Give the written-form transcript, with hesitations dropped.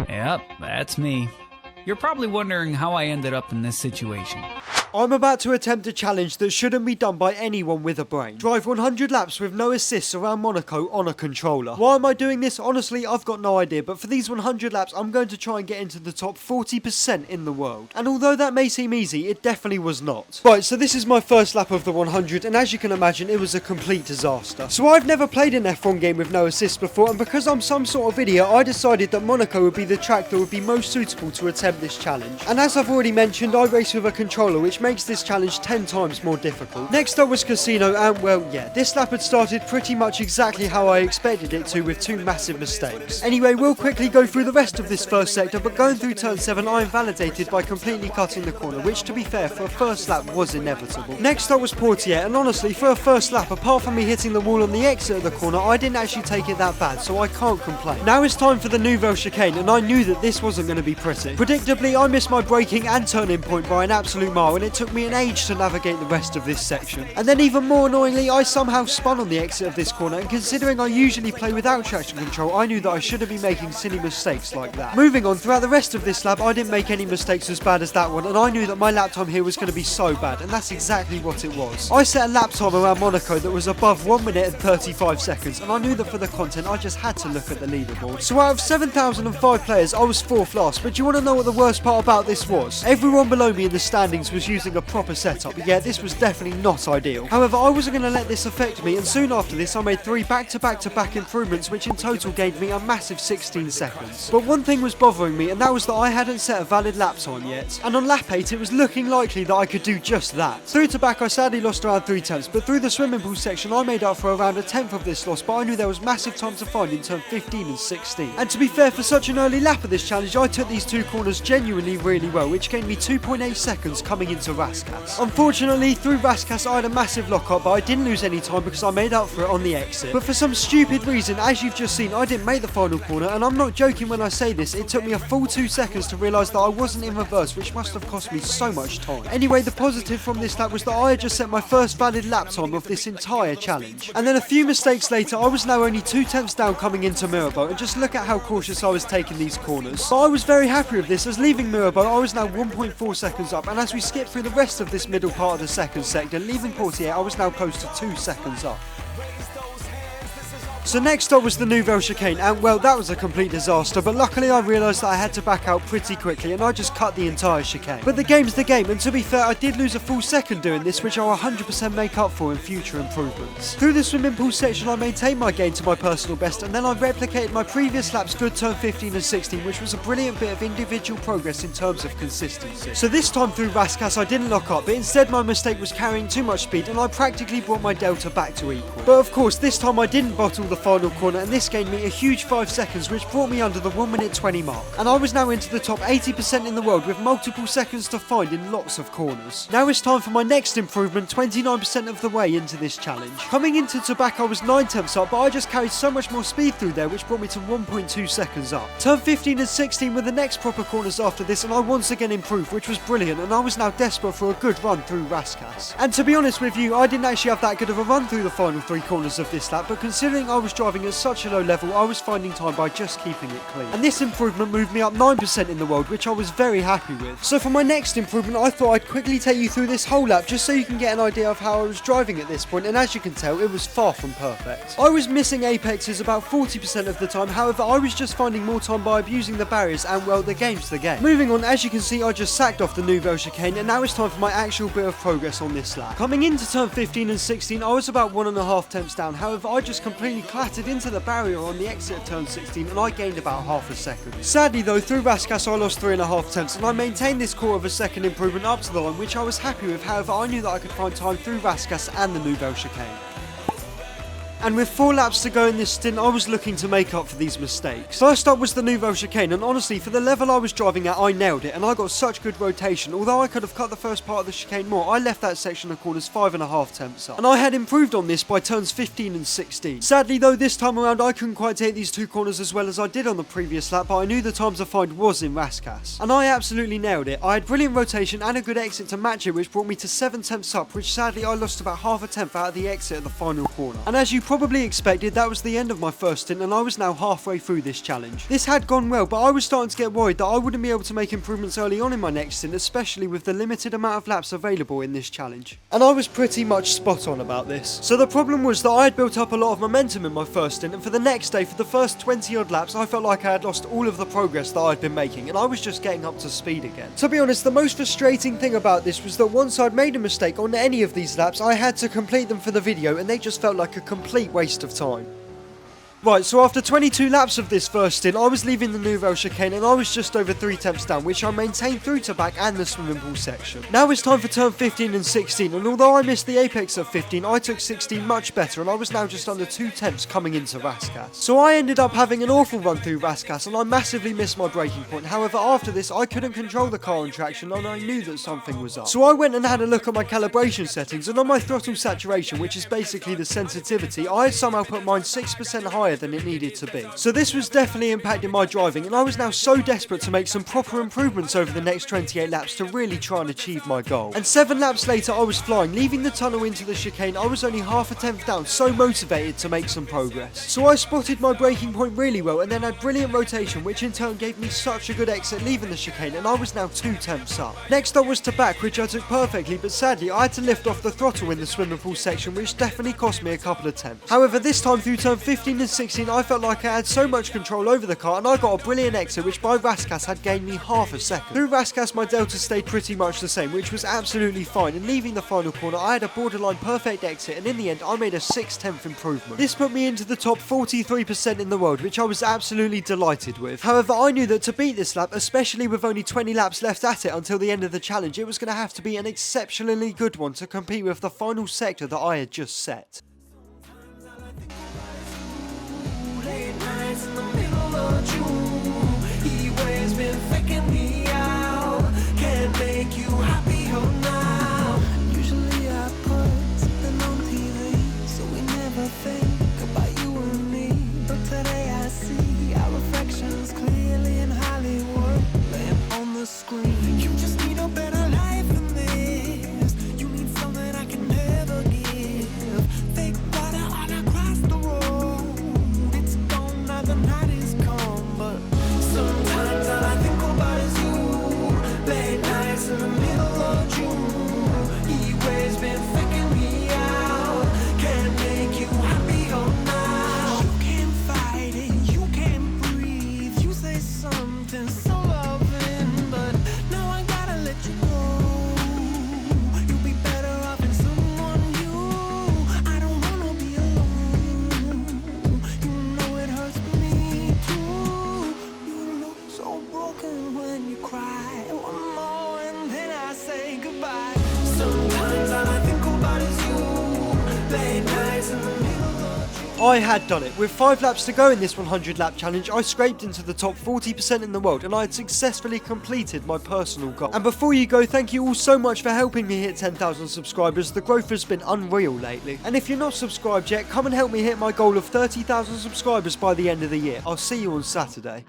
Yep, that's me. You're probably wondering how I ended up in this situation. I'm about to attempt a challenge that shouldn't be done by anyone with a brain. Drive 100 laps with no assists around Monaco on a controller. Why am I doing this? Honestly, I've got no idea, but for these 100 laps, I'm going to try and get into the top 40% in the world. And although that may seem easy, it definitely was not. Right, so this is my first lap of the 100, and as you can imagine, it was a complete disaster. So I've never played an F1 game with no assists before, and because I'm some sort of idiot, I decided that Monaco would be the track that would be most suitable to attempt this challenge. And as I've already mentioned, I race with a controller, which makes this challenge 10 times more difficult. Next up was Casino, and well, yeah, this lap had started pretty much exactly how I expected it to, with 2 massive mistakes. Anyway, we'll quickly go through the rest of this first sector, but going through turn 7, I invalidated by completely cutting the corner, which to be fair, for a first lap was inevitable. Next up was Portier, and honestly, for a first lap, apart from me hitting the wall on the exit of the corner, I didn't actually take it that bad, so I can't complain. Now it's time for the Nouvelle Chicane, and I knew that this wasn't going to be pretty. Predictably, I missed my braking and turning point by an absolute mile, and it took me an age to navigate the rest of this section. And then even more annoyingly, I somehow spun on the exit of this corner, and considering I usually play without traction control, I knew that I shouldn't be making silly mistakes like that. Moving on, throughout the rest of this lap, I didn't make any mistakes as bad as that one, and I knew that my lap time here was going to be so bad, and that's exactly what it was. I set a lap time around Monaco that was above 1 minute and 35 seconds, and I knew that for the content, I just had to look at the leaderboard. So out of 7,005 players, I was 4th last, but do you want to know what the worst part about this was? Everyone below me in the standings was using a proper setup. Yeah, this was definitely not ideal. However, I wasn't going to let this affect me, and soon after this I made 3 back-to-back-to-back improvements, which in total gained me a massive 16 seconds. But one thing was bothering me, and that was that I hadn't set a valid lap time yet. And on lap 8 it was looking likely that I could do just that. Through to back I sadly lost around 3 tenths, but through the swimming pool section I made up for around a tenth of this loss, but I knew there was massive time to find in turn 15 and 16. And to be fair, for such an early lap of this challenge, I took these 2 corners genuinely really well, which gained me 2.8 seconds coming into Rascasse. Unfortunately, through Rascasse I had a massive lock-up, but I didn't lose any time because I made up for it on the exit. But for some stupid reason, as you've just seen, I didn't make the final corner, and I'm not joking when I say this, it took me a full 2 seconds to realise that I wasn't in reverse, which must have cost me so much time. Anyway, the positive from this lap was that I had just set my first valid lap time of this entire challenge. And then a few mistakes later, I was now only 2 tenths down coming into Mirabeau, and just look at how cautious I was taking these corners. But I was very happy with this, as leaving Mirabeau, I was now 1.4 seconds up, and as we skip through the rest of this middle part of the second sector, leaving Portier, I was now close to 2 seconds up. So next up was the Nouvelle Chicane, and well, that was a complete disaster, but luckily I realised that I had to back out pretty quickly, and I just cut the entire chicane. But the game's the game, and to be fair, I did lose a full second doing this, which I'll 100% make up for in future improvements. Through the swimming pool section, I maintained my gain to my personal best, and then I replicated my previous lap's good turn 15 and 16, which was a brilliant bit of individual progress in terms of consistency. So this time through Rascasse, I didn't lock up, but instead my mistake was carrying too much speed, and I practically brought my delta back to equal. But of course, this time I didn't bottle the final corner, and this gained me a huge 5 seconds, which brought me under the 1 minute 20 mark. And I was now into the top 80% in the world with multiple seconds to find in lots of corners. Now it's time for my next improvement, 29% of the way into this challenge. Coming into Tobacco, I was 9 tenths up, but I just carried so much more speed through there, which brought me to 1.2 seconds up. Turn 15 and 16 were the next proper corners after this, and I once again improved, which was brilliant, and I was now desperate for a good run through Rascasse. And to be honest with you, I didn't actually have that good of a run through the final 3 corners of this lap, but considering I was driving at such a low level, I was finding time by just keeping it clean. And this improvement moved me up 9% in the world, which I was very happy with. So for my next improvement, I thought I'd quickly take you through this whole lap just so you can get an idea of how I was driving at this point, and as you can tell, it was far from perfect. I was missing apexes about 40% of the time, however, I was just finding more time by abusing the barriers, and well, the game's the game. Moving on, as you can see, I just sacked off the Nouvelle Chicane, and now it's time for my actual bit of progress on this lap. Coming into turn 15 and 16, I was about 1.5 tenths down, however, I just completely clattered into the barrier on the exit of turn 16, and I gained about half a second. Sadly though, through Rascasse I lost 3.5 tenths, and I maintained this quarter of a second improvement up to the line, which I was happy with. However, I knew that I could find time through Rascasse and the Nouvelle Chicane. And with 4 laps to go in this stint, I was looking to make up for these mistakes. First up was the Nouvelle Chicane, and honestly, for the level I was driving at, I nailed it, and I got such good rotation. Although I could have cut the first part of the chicane more, I left that section of corners 5.5 tenths up. And I had improved on this by turns 15 and 16. Sadly though, this time around, I couldn't quite take these 2 corners as well as I did on the previous lap, but I knew the time to find was in Rascasse. And I absolutely nailed it. I had brilliant rotation and a good exit to match it, which brought me to 7 tenths up, which sadly I lost about half a tenth out of the exit of the final corner. And as you probably expected, that was the end of my first stint and I was now halfway through this challenge. This had gone well, but I was starting to get worried that I wouldn't be able to make improvements early on in my next stint, especially with the limited amount of laps available in this challenge. And I was pretty much spot on about this. So the problem was that I had built up a lot of momentum in my first stint, and for the next day, for the first 20 odd laps, I felt like I had lost all of the progress that I'd been making, and I was just getting up to speed again. To be honest, the most frustrating thing about this was that once I'd made a mistake on any of these laps, I had to complete them for the video, and they just felt like a complete waste of time. Right, so after 22 laps of this first stint, I was leaving the Nouvelle chicane and I was just over 3 tenths down, which I maintained through to back and the swimming pool section. Now it's time for turn 15 and 16, and although I missed the apex of 15, I took 16 much better, and I was now just under 2 tenths coming into Rascasse. So I ended up having an awful run through Rascasse, and I massively missed my braking point. However, after this, I couldn't control the car on traction, and I knew that something was up. So I went and had a look at my calibration settings, and on my throttle saturation, which is basically the sensitivity, I had somehow put mine 6% higher than it needed to be. So this was definitely impacting my driving, and I was now so desperate to make some proper improvements over the next 28 laps to really try and achieve my goal. And 7 laps later I was flying, leaving the tunnel into the chicane. I was only half a tenth down, so motivated to make some progress. So I spotted my braking point really well and then had brilliant rotation, which in turn gave me such a good exit leaving the chicane, and I was now 2 tenths up. Next up was to back, which I took perfectly, but sadly I had to lift off the throttle in the swimming pool section, which definitely cost me a couple of tenths. However, this time through turn 15 and 16 I felt like I had so much control over the car, and I got a brilliant exit which by Rascasse had gained me half a second. Through Rascasse my delta stayed pretty much the same, which was absolutely fine, and leaving the final corner I had a borderline perfect exit, and in the end I made a 6/10 improvement. This put me into the top 43% in the world, which I was absolutely delighted with. However, I knew that to beat this lap, especially with only 20 laps left at it until the end of the challenge, it was going to have to be an exceptionally good one to compete with the final sector that I had just set. You just need a better life than this. You need something I can never give. Fake water all across the road. It's gone now, the night is come. But sometimes all I think about is you. Late nights in the middle of June. He waves been faking me out. Can't make you happier now. You can't fight it, you can't breathe. You say something so loving. I had done it. With 5 laps to go in this 100 lap challenge, I scraped into the top 40% in the world, and I had successfully completed my personal goal. And before you go, thank you all so much for helping me hit 10,000 subscribers. The growth has been unreal lately. And if you're not subscribed yet, come and help me hit my goal of 30,000 subscribers by the end of the year. I'll see you on Saturday.